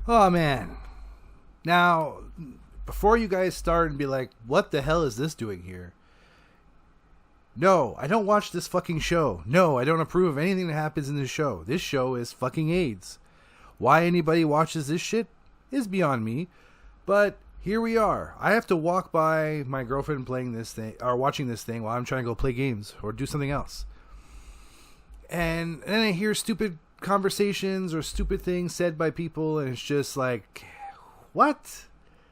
Oh, man. Now, before you guys start and be like, what the hell is this doing here? No, I don't watch this fucking show. No, I don't approve of anything that happens in this show. This show is fucking AIDS. Why anybody watches this shit is beyond me. But here we are. I have to walk by my girlfriend playing this thing, or watching this thing, while I'm trying to go play games or do something else. And then I hear stupid conversations or stupid things said by people, and it's just like, what?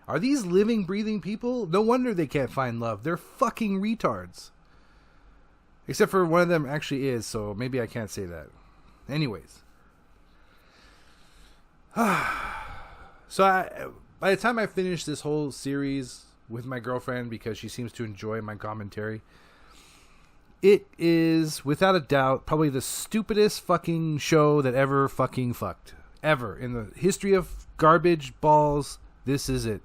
Are these living, breathing people? No wonder they can't find love. They're fucking retards. Except for one of them actually is, so maybe I can't say that. Anyways. So by the time I finish this whole series with my girlfriend, because she seems to enjoy my commentary, it is, without a doubt, probably the stupidest fucking show that ever fucking fucked. Ever. In the history of garbage balls, this is it.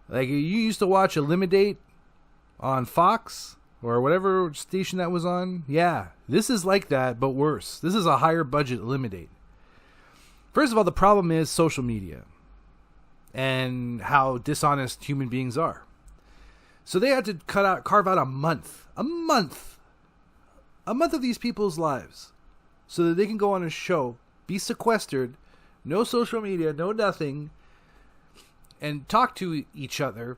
Like, you used to watch Eliminate on Fox or whatever station that was on. Yeah, this is like that, but worse. This is a higher budget Eliminate. First of all, the problem is social media and how dishonest human beings are. So they had to carve out a month of these people's lives so that they can go on a show, be sequestered, no social media, no nothing, and talk to each other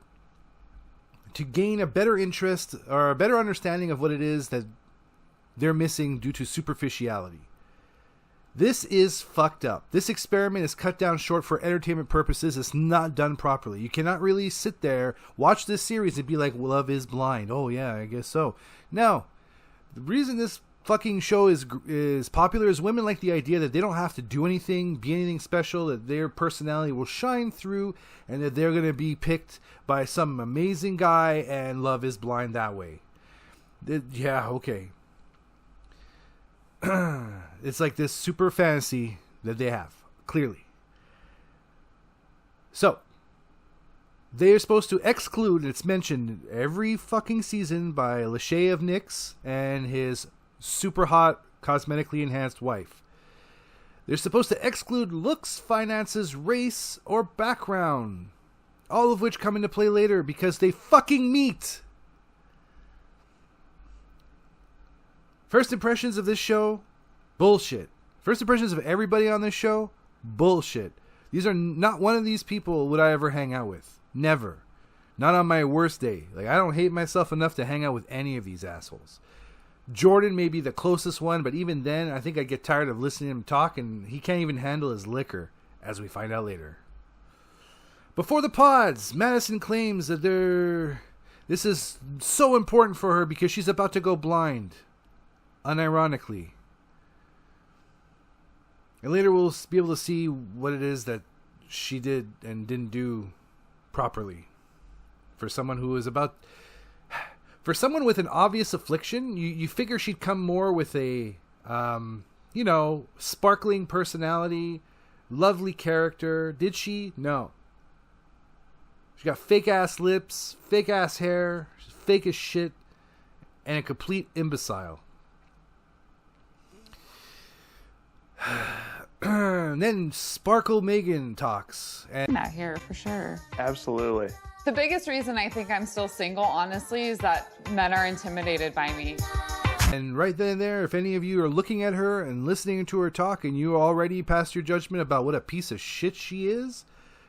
to gain a better interest or a better understanding of what it is that they're missing due to superficiality. This is fucked up. This experiment is cut down short for entertainment purposes. It's not done properly. You cannot really sit there, watch this series, and be like, love is blind. Oh, yeah, I guess so. No. The reason this fucking show is popular is women like the idea that they don't have to do anything, be anything special, that their personality will shine through, and that they're going to be picked by some amazing guy, and love is blind that way. Yeah, okay. It's like this super fantasy that they have, clearly. So, they're supposed to exclude, it's mentioned every fucking season by Lachey of Nyx and his super hot, cosmetically enhanced wife. They're supposed to exclude looks, finances, race, or background. All of which come into play later because they fucking meet. First impressions of this show, bullshit. First impressions of everybody on this show, bullshit. These are not one of these people would I ever hang out with. Never. Not on my worst day. Like, I don't hate myself enough to hang out with any of these assholes. Jordan may be the closest one, but even then, I think I'd get tired of listening to him talk, and he can't even handle his liquor, as we find out later. Before the pods, Madison claims that this is so important for her because she's about to go blind. Unironically. And later we'll be able to see what it is that she did and didn't do properly. For someone who is about... For someone with an obvious affliction, you figure she'd come more with a, sparkling personality, lovely character. Did she? No. She got fake-ass lips, fake-ass hair, she's fake as shit, and a complete imbecile. And then Sparkle Megan talks. And out here for sure. Absolutely. The biggest reason I think I'm still single, honestly, is that men are intimidated by me. And right then and there, if any of you are looking at her and listening to her talk and you already passed your judgment about what a piece of shit she is,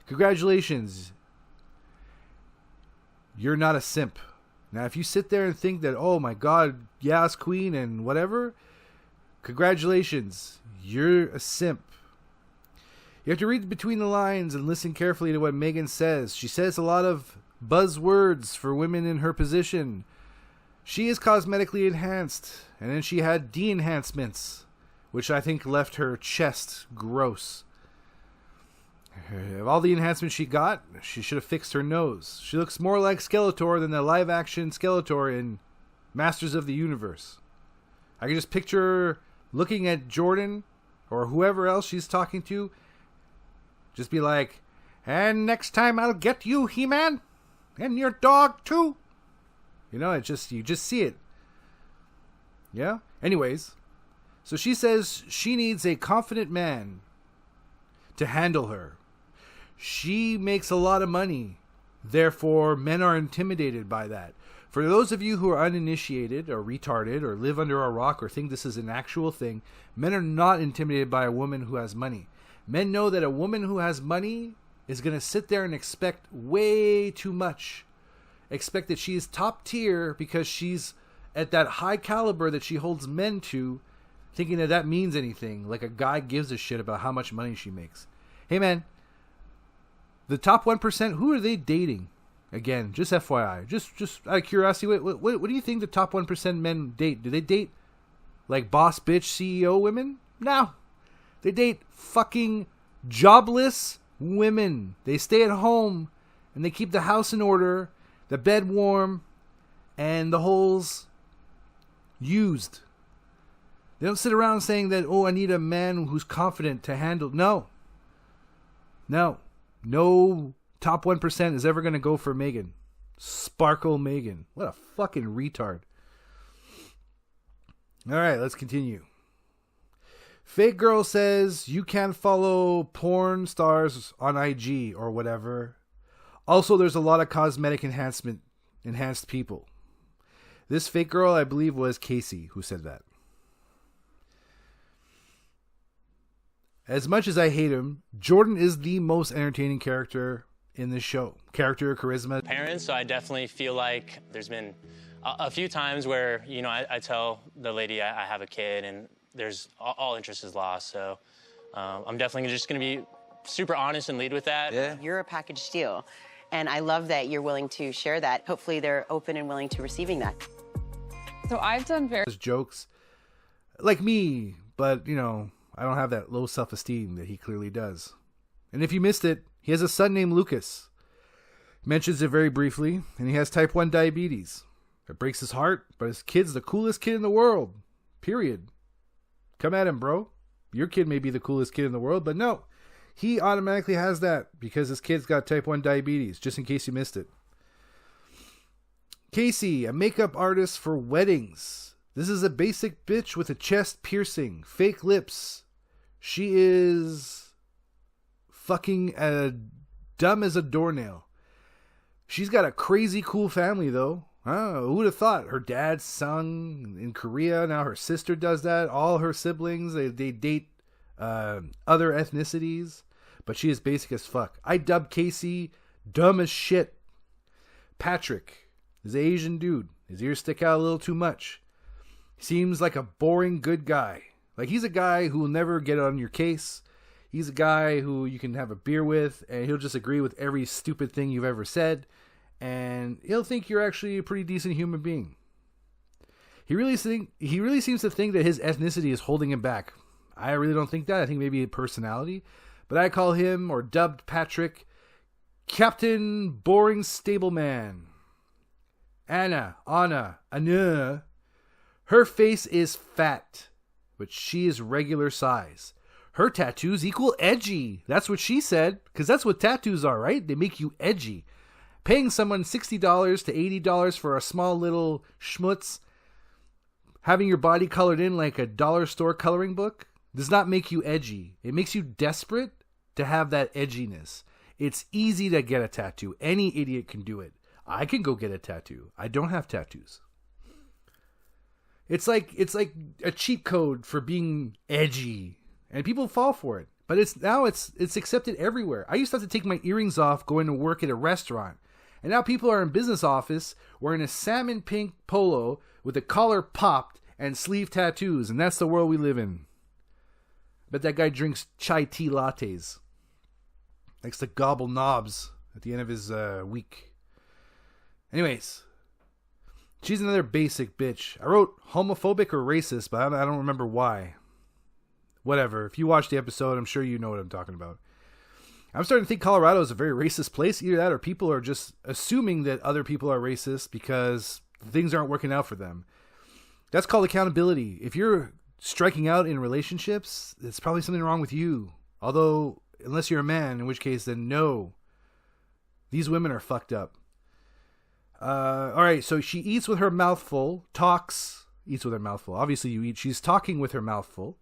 congratulations. You're not a simp. Now, if you sit there and think that, oh my God, yes, queen and whatever, congratulations. You're a simp. You have to read between the lines and listen carefully to what Megan says. She says a lot of buzzwords for women in her position. She is cosmetically enhanced, and then she had de-enhancements, which I think left her chest gross. Of all the enhancements she got, she should have fixed her nose. She looks more like Skeletor than the live-action Skeletor in Masters of the Universe. I can just picture her looking at Jordan or whoever else she's talking to, just be like, and next time I'll get you, He-Man, and your dog too. You know, you just see it. Yeah? Anyways, so she says she needs a confident man to handle her. She makes a lot of money. Therefore, men are intimidated by that. For those of you who are uninitiated or retarded or live under a rock or think this is an actual thing, men are not intimidated by a woman who has money. Men know that a woman who has money is going to sit there and expect way too much. Expect that she is top tier because she's at that high caliber that she holds men to, thinking that that means anything. Like a guy gives a shit about how much money she makes. Hey man, the top 1%, who are they dating? Again, just FYI, just out of curiosity, what do you think the top 1% men date? Do they date like boss bitch CEO women? No. They date fucking jobless women. They stay at home and they keep the house in order, the bed warm, and the holes used. They don't sit around saying that, oh, I need a man who's confident to handle. No. No top 1% is ever going to go for Megan. Sparkle Megan. What a fucking retard. All right, let's continue. Fake girl says you can't follow porn stars on IG or whatever. Also, there's a lot of cosmetic enhanced people. This fake girl, I believe, was Casey who said that. As much as I hate him, Jordan is the most entertaining character in this show. Character, charisma. Parents, so I definitely feel like there's been a few times where, you know, I tell the lady I have a kid and there's all interest is lost. So I'm definitely just going to be super honest and lead with that. Yeah. You're a package deal. And I love that you're willing to share that. Hopefully they're open and willing to receiving that. So I've done various jokes like me, but, you know, I don't have that low self-esteem that he clearly does. And if you missed it, he has a son named Lucas. He mentions it very briefly, and he has type 1 diabetes. It breaks his heart, but his kid's the coolest kid in the world. Period. Come at him, bro. Your kid may be the coolest kid in the world, but no. He automatically has that because his kid's got type 1 diabetes, just in case you missed it. Casey, a makeup artist for weddings. This is a basic bitch with a chest piercing, fake lips. She is fucking dumb as a doornail. She's got a crazy cool family, though. Who would have thought? Her dad sung in Korea. Now her sister does that. All her siblings, they date other ethnicities. But she is basic as fuck. I dubbed Casey dumb as shit. Patrick is an Asian dude. His ears stick out a little too much. Seems like a boring good guy. Like he's a guy who will never get on your case. He's a guy who you can have a beer with, and he'll just agree with every stupid thing you've ever said, and he'll think you're actually a pretty decent human being. He really seems to think that his ethnicity is holding him back. I really don't think that. I think maybe a personality, but I call him, or dubbed Patrick, Captain Boring Stableman. Anna, her face is fat, but she is regular size. Her tattoos equal edgy. That's what she said, because that's what tattoos are, right? They make you edgy. Paying someone $60 to $80 for a small little schmutz, having your body colored in like a dollar store coloring book, does not make you edgy. It makes you desperate to have that edginess. It's easy to get a tattoo. Any idiot can do it. I can go get a tattoo. I don't have tattoos. It's like a cheat code for being edgy. And people fall for it. But it's accepted everywhere. I used to have to take my earrings off going to work at a restaurant. And now people are in business office wearing a salmon pink polo with the collar popped and sleeve tattoos. And that's the world we live in. But that guy drinks chai tea lattes. Likes to gobble knobs at the end of his week. Anyways. She's another basic bitch. I wrote homophobic or racist, but I don't remember why. Whatever. If you watch the episode, I'm sure you know what I'm talking about. I'm starting to think Colorado is a very racist place. Either that or people are just assuming that other people are racist because things aren't working out for them. That's called accountability. If you're striking out in relationships, it's probably something wrong with you. Although, unless you're a man, in which case, then no. These women are fucked up. Alright, so she eats with her mouth full. Eats with her mouth full. Obviously you eat. She's talking with her mouth full.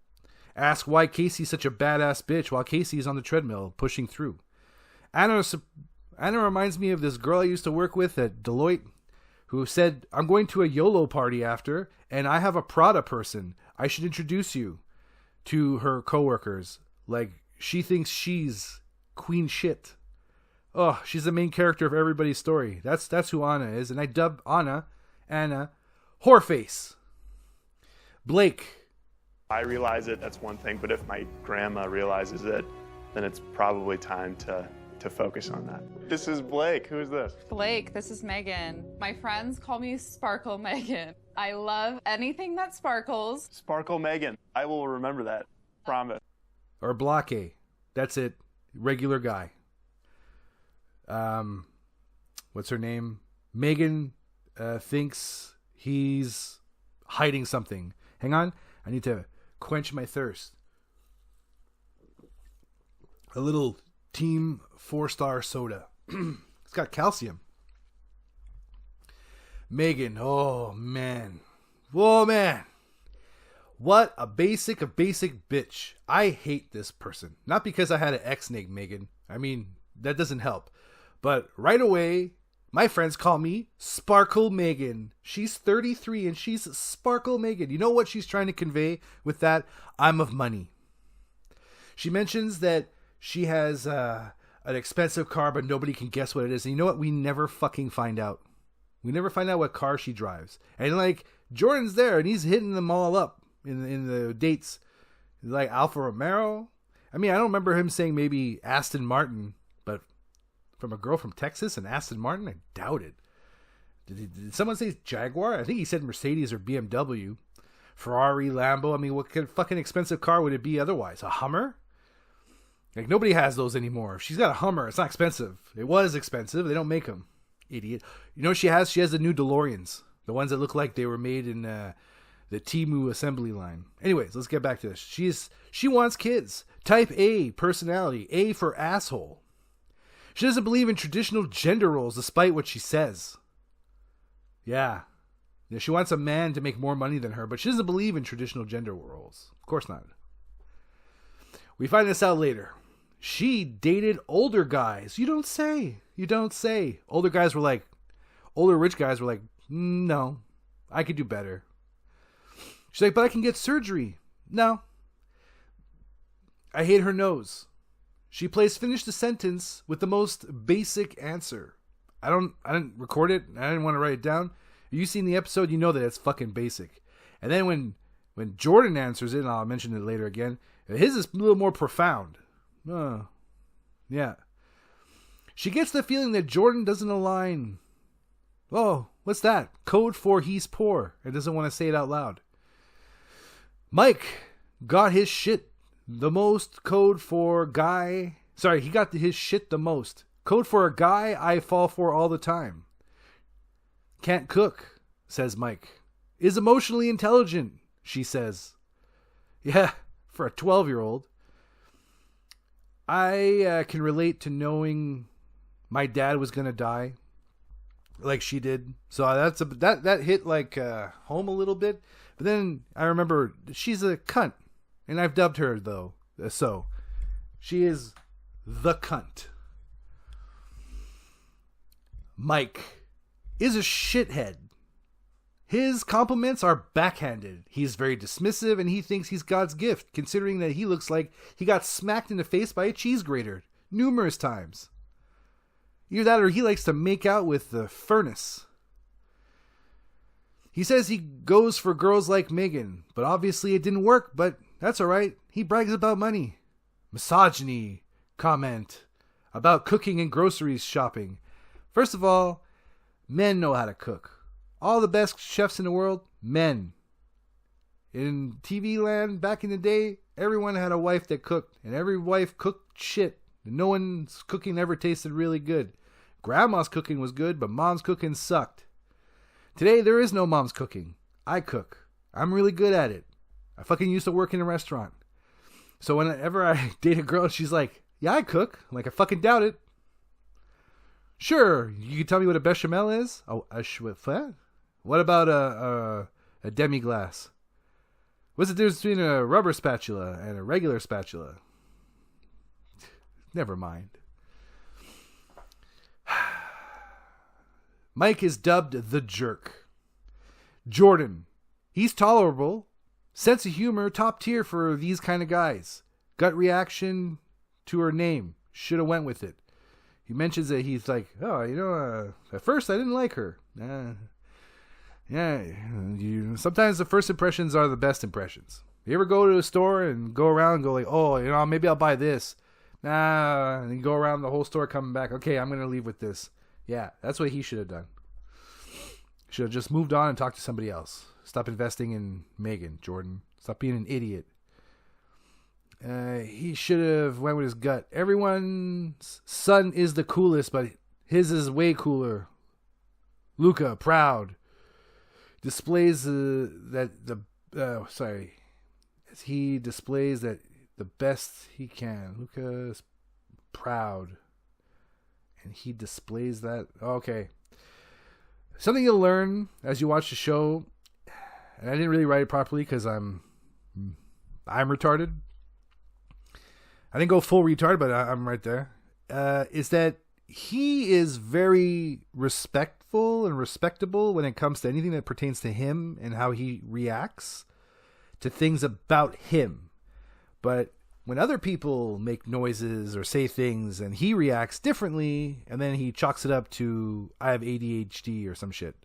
Ask why Casey's such a badass bitch while Casey's on the treadmill pushing through. Anna reminds me of this girl I used to work with at Deloitte who said, I'm going to a YOLO party after, and I have a Prada person. I should introduce you to her coworkers. Like, she thinks she's queen shit. Oh, she's the main character of everybody's story. That's who Anna is, and I dubbed Anna, whoreface. Blake. I realize it, that's one thing, but if my grandma realizes it, then it's probably time to focus on that. This is Blake. Who's this? Blake, this is Megan. My friends call me Sparkle Megan. I love anything that sparkles. Sparkle Megan. I will remember that. Promise. Or Blake. That's it. Regular guy. What's her name? Megan thinks he's hiding something. Hang on. I need to quench my thirst. A little Team 4-star soda. It's got calcium. Megan. Oh, man. Whoa, man. What a basic bitch. I hate this person. Not because I had an ex named Megan. I mean, that doesn't help. But right away, my friends call me Sparkle Megan. She's 33 and she's Sparkle Megan. You know what she's trying to convey with that? I'm of money. She mentions that she has an expensive car, but nobody can guess what it is. And you know what? We never fucking find out. We never find out what car she drives. And like, Jordan's there and he's hitting them all up in the dates. Like Alfa Romero. I mean, I don't remember him saying maybe Aston Martin, but from a girl from Texas and Aston Martin, I doubt it. Did someone say Jaguar? I think he said Mercedes or BMW. Ferrari, Lambo. I mean, what kind of fucking expensive car would it be otherwise? A Hummer? Like, nobody has those anymore. If she's got a Hummer, it's not expensive. It was expensive. They don't make them. Idiot. You know what she has? She has the new DeLoreans. The ones that look like they were made in the Temu assembly line. Anyways, let's get back to this. She wants kids. Type A personality. A for asshole. She doesn't believe in traditional gender roles despite what she says. Yeah. She wants a man to make more money than her, but she doesn't believe in traditional gender roles. Of course not. We find this out later. She dated older guys. You don't say. You don't say. Older rich guys were like, no, I could do better. She's like, but I can get surgery. No. I hate her nose. She plays finish the sentence with the most basic answer. I didn't record it. I didn't want to write it down. You seen the episode, you know that it's fucking basic. And then when Jordan answers it, and I'll mention it later again, his is a little more profound. Yeah. She gets the feeling that Jordan doesn't align. Oh, what's that? Code for he's poor and doesn't want to say it out loud. Mike got his shit the most. Code for guy. Sorry, he got his shit the most. Code for a guy I fall for all the time. Can't cook, says Mike. Is emotionally intelligent, she says. Yeah, for a 12-year-old. I can relate to knowing my dad was going to die like she did. So that hit like home a little bit. But then I remember she's a cunt. And I've dubbed her, though. So she is the cunt. Mike is a shithead. His compliments are backhanded. He's very dismissive and he thinks he's God's gift, considering that he looks like he got smacked in the face by a cheese grater numerous times. Either that or he likes to make out with the furnace. He says he goes for girls like Megan, but obviously it didn't work, but that's alright. He brags about money. Misogyny comment about cooking and groceries shopping. First of all, men know how to cook. All the best chefs in the world, men. In TV land back in the day, everyone had a wife that cooked, and every wife cooked shit. No one's cooking ever tasted really good. Grandma's cooking was good, but mom's cooking sucked. Today, there is no mom's cooking. I cook. I'm really good at it. I fucking used to work in a restaurant. So whenever I date a girl, she's like, yeah, I cook. I'm like, I fucking doubt it. Sure, you can tell me what a bechamel is? Oh, what about a demi-glace? What's the difference between a rubber spatula and a regular spatula? Never mind. Mike is dubbed the jerk. Jordan, he's tolerable. Sense of humor, top tier for these kind of guys. Gut reaction to her name. Should have went with it. He mentions that he's like, at first I didn't like her. Sometimes the first impressions are the best impressions. You ever go to a store and go around and go like, maybe I'll buy this. Nah, and you go around the whole store coming back. Okay, I'm going to leave with this. Yeah, that's what he should have done. Should have just moved on and talked to somebody else. Stop investing in Megan, Jordan. Stop being an idiot. He should have went with his gut. Everyone's son is the coolest, but his is way cooler. Luca, proud. Displays he displays that the best he can. Luca's proud. And he displays that. Okay. Something you'll learn as you watch the show, and I didn't really write it properly because I'm retarded. I didn't go full retard, but I'm right there. Is that he is very respectful and respectable when it comes to anything that pertains to him and how he reacts to things about him. But when other people make noises or say things and he reacts differently, and then he chalks it up to, I have ADHD or some shit.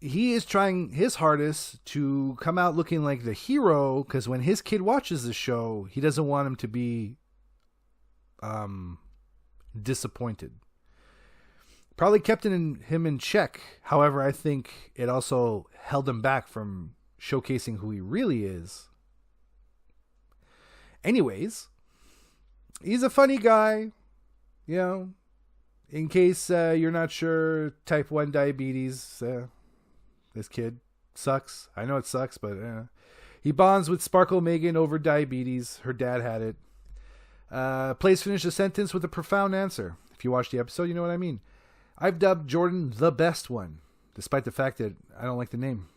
He is trying his hardest to come out looking like the hero, because when his kid watches the show, he doesn't want him to be disappointed. Probably kept him in check. However, I think it also held him back from showcasing who he really is. Anyways, he's a funny guy. In case you're not sure, type 1 diabetes. This kid sucks. I know it sucks, but he bonds with Sparkle Megan over diabetes. Her dad had it. Please finish the sentence with a profound answer. If you watch the episode, you know what I mean. I've dubbed Jordan the best one, despite the fact that I don't like the name.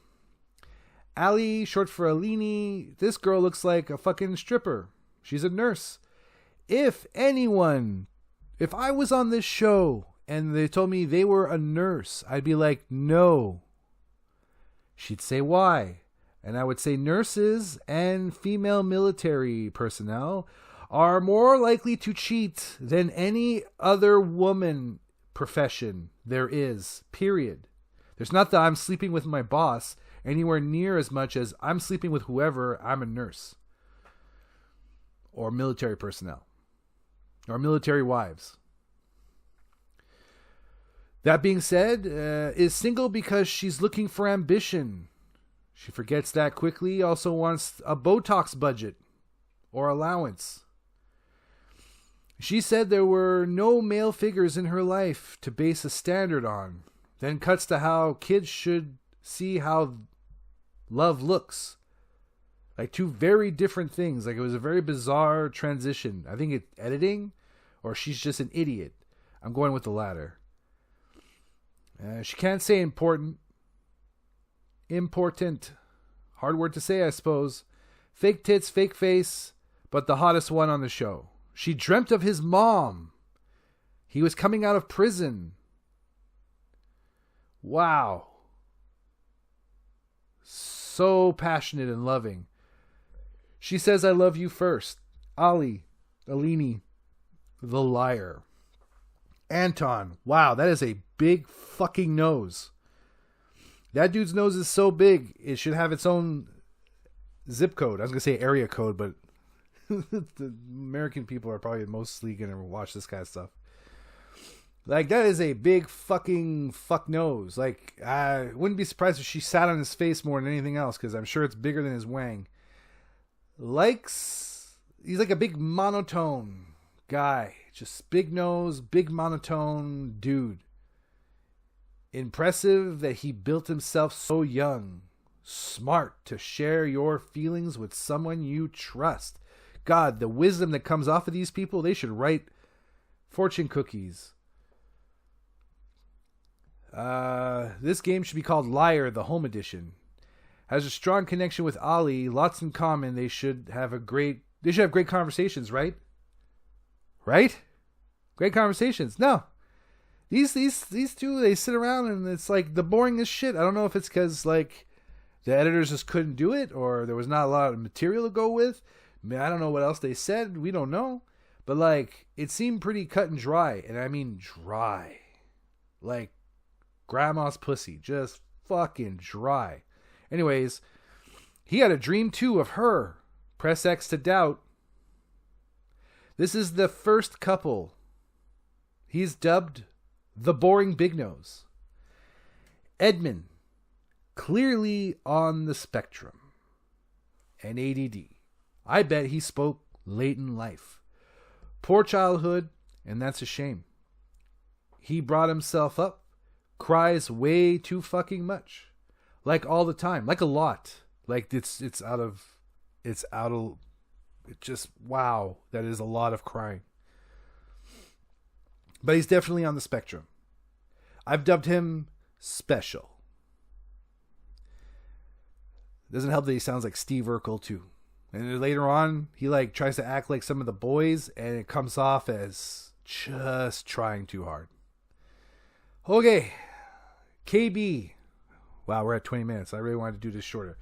Ali, short for Alini. This girl looks like a fucking stripper. She's a nurse. If I was on this show and they told me they were a nurse, I'd be like, no. She'd say why. And I would say nurses and female military personnel are more likely to cheat than any other woman profession there is, period. There's not that I'm sleeping with my boss anywhere near as much as I'm sleeping with whoever. I'm a nurse. Or military personnel. Or military wives. That being said, is single because she's looking for ambition. She forgets that quickly. Also wants a Botox budget or allowance. She said there were no male figures in her life to base a standard on. Then cuts to how kids should see how love looks. Like two very different things. Like it was a very bizarre transition. I think it's editing or she's just an idiot. I'm going with the latter. She can't say important. Important. Hard word to say, I suppose. Fake tits, fake face, but the hottest one on the show. She dreamt of his mom. He was coming out of prison. Wow. So passionate and loving. She says, I love you first. Ali, Alini, the liar. Anton, wow, that is a big fucking nose. That dude's nose is so big, it should have its own zip code. I was going to say area code, but the American people are probably mostly going to watch this kind of stuff. Like, that is a big fucking fuck nose. Like, I wouldn't be surprised if she sat on his face more than anything else, because I'm sure it's bigger than his wang. He's like a big monotone guy. Just big nose, big monotone dude. Impressive that he built himself so young. Smart to share your feelings with someone you trust. God, the wisdom that comes off of these people, they should write fortune cookies. This game should be called Liar, the Home Edition. Has a strong connection with Ali, lots in common. They should have great conversations, right? Right? Great conversations. No. These two, they sit around and it's like the boringest shit. I don't know if it's because like the editors just couldn't do it or there was not a lot of material to go with. I mean, I don't know what else they said. We don't know. But like it seemed pretty cut and dry. And I mean dry. Like grandma's pussy. Just fucking dry. Anyways, he had a dream too of her. Press X to doubt. This is the first couple. He's dubbed the Boring Big Nose. Edmund, clearly on the spectrum. And ADD. I bet he spoke late in life. Poor childhood, and that's a shame. He brought himself up, cries way too fucking much. Like all the time, like a lot. Like it's just, wow, that is a lot of crying. But he's definitely on the spectrum. I've dubbed him special. Doesn't help that he sounds like Steve Urkel too. And then later on, he like tries to act like some of the boys, and it comes off as just trying too hard. Okay, KB. Wow, we're at 20 minutes. I really wanted to do this shorter.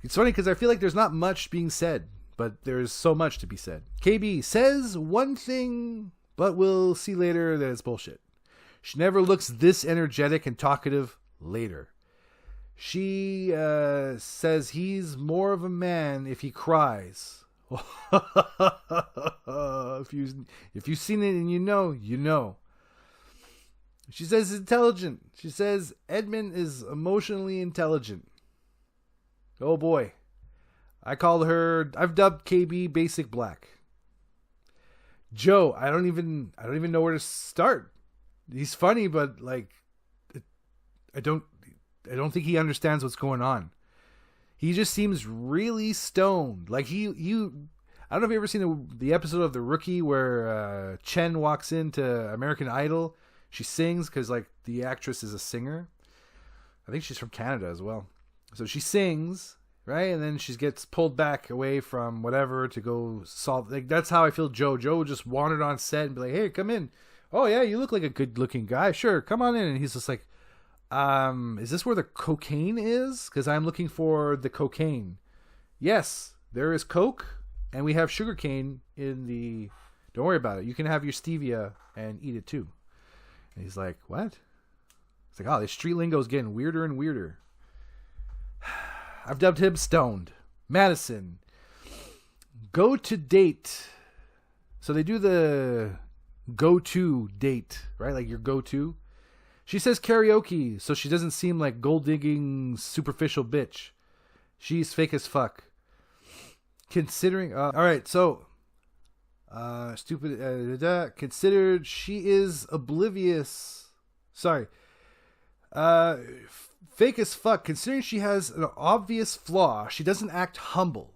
It's funny because I feel like there's not much being said, but there's so much to be said. KB says one thing, but we'll see later that it's bullshit. She never looks this energetic and talkative later. She says he's more of a man if he cries. If you've seen it and you know, you know. She says he's intelligent. She says Edmund is emotionally intelligent. Oh boy. I've dubbed KB Basic Black. Joe, I don't even know where to start. He's funny, but like I don't think he understands what's going on. He just seems really stoned. Like I don't know if you've ever seen the episode of The Rookie where Chen walks into American Idol. She sings because like the actress is a singer. I think she's from Canada as well. So she sings, right? And then she gets pulled back away from whatever to go solve. Like that's how I feel Joe. Joe just wandered on set and be like, "Hey, come in. Oh yeah, you look like a good-looking guy. Sure, come on in." And he's just like, is this where the cocaine is? Because I'm looking for the cocaine. Yes, there is coke, and we have sugarcane in the... Don't worry about it. You can have your stevia and eat it too. And he's like, what? It's like, oh, this street lingo is getting weirder and weirder. I've dubbed him stoned. Madison. Go to date. So they do the go-to date, right? Like your go-to. She says karaoke, so she doesn't seem like gold-digging, superficial bitch. She's fake as fuck. Considering... all right, so... considered she is oblivious... Sorry. Fake as fuck. Considering she has an obvious flaw, she doesn't act humble.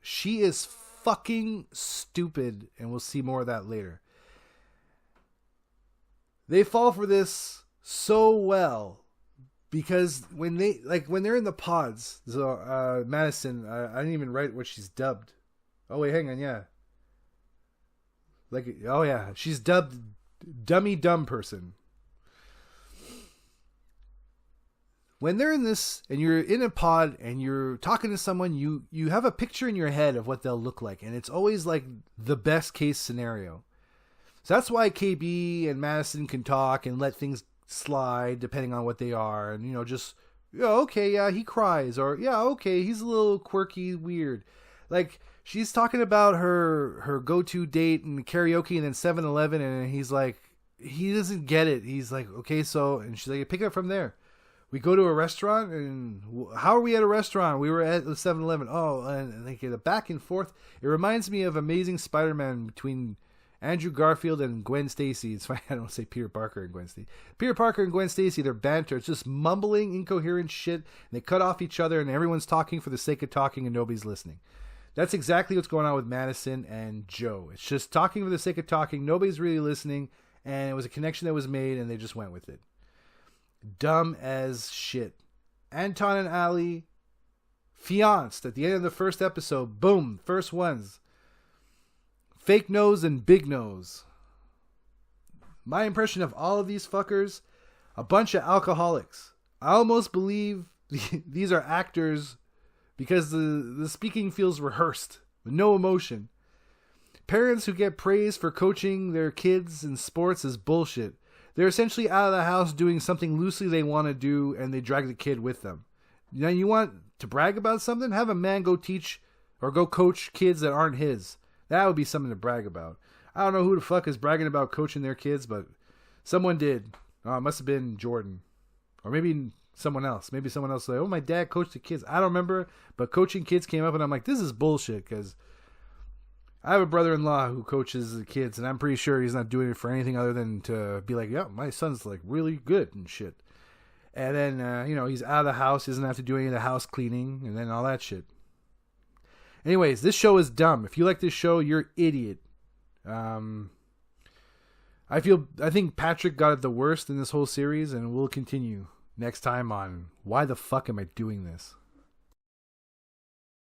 She is fucking stupid, and we'll see more of that later. They fall for this so well because when they're in the pods, so Madison, I didn't even write what she's dubbed. Oh wait, hang on, yeah. Like, oh yeah, she's dubbed dummy dumb person. When they're in this and you're in a pod and you're talking to someone, you have a picture in your head of what they'll look like, and it's always like the best case scenario. So that's why KB and Madison can talk and let things slide depending on what they are, and just okay, yeah, he cries, or yeah, okay, he's a little quirky, weird. Like she's talking about her go-to date and karaoke and then 7-Eleven, and he's like, he doesn't get it. He's like, okay, so, and she's like, pick it up from there. We go to a restaurant, and how are we at a restaurant? We were at the 7-Eleven. Oh, and like the back and forth. It reminds me of Amazing Spider-Man between Andrew Garfield and Gwen Stacy. It's funny, I don't say Peter Parker and Gwen Stacy. Peter Parker and Gwen Stacy, their banter, it's just mumbling, incoherent shit, and they cut off each other, and everyone's talking for the sake of talking, and nobody's listening. That's exactly what's going on with Madison and Joe. It's just talking for the sake of talking, nobody's really listening, and it was a connection that was made, and they just went with it. Dumb as shit. Anton and Ali, fianced at the end of the first episode. Boom, first ones. Fake nose and big nose. My impression of all of these fuckers, a bunch of alcoholics. I almost believe these are actors because the speaking feels rehearsed, with no emotion. Parents who get praised for coaching their kids in sports is bullshit. They're essentially out of the house doing something loosely they want to do, and they drag the kid with them. Now, you want to brag about something? Have a man go teach or go coach kids that aren't his. That would be something to brag about. I don't know who the fuck is bragging about coaching their kids, but someone did. Oh, it must have been Jordan. Or maybe someone else. Maybe someone else like, oh, my dad coached the kids. I don't remember, but coaching kids came up, and I'm like, this is bullshit, because I have a brother-in-law who coaches the kids, and I'm pretty sure he's not doing it for anything other than to be like, yeah, my son's like really good and shit. And then, he's out of the house. He doesn't have to do any of the house cleaning and then all that shit. Anyways, this show is dumb. If you like this show, you're an idiot. I think Patrick got it the worst in this whole series, and we'll continue next time on Why the Fuck Am I Doing This?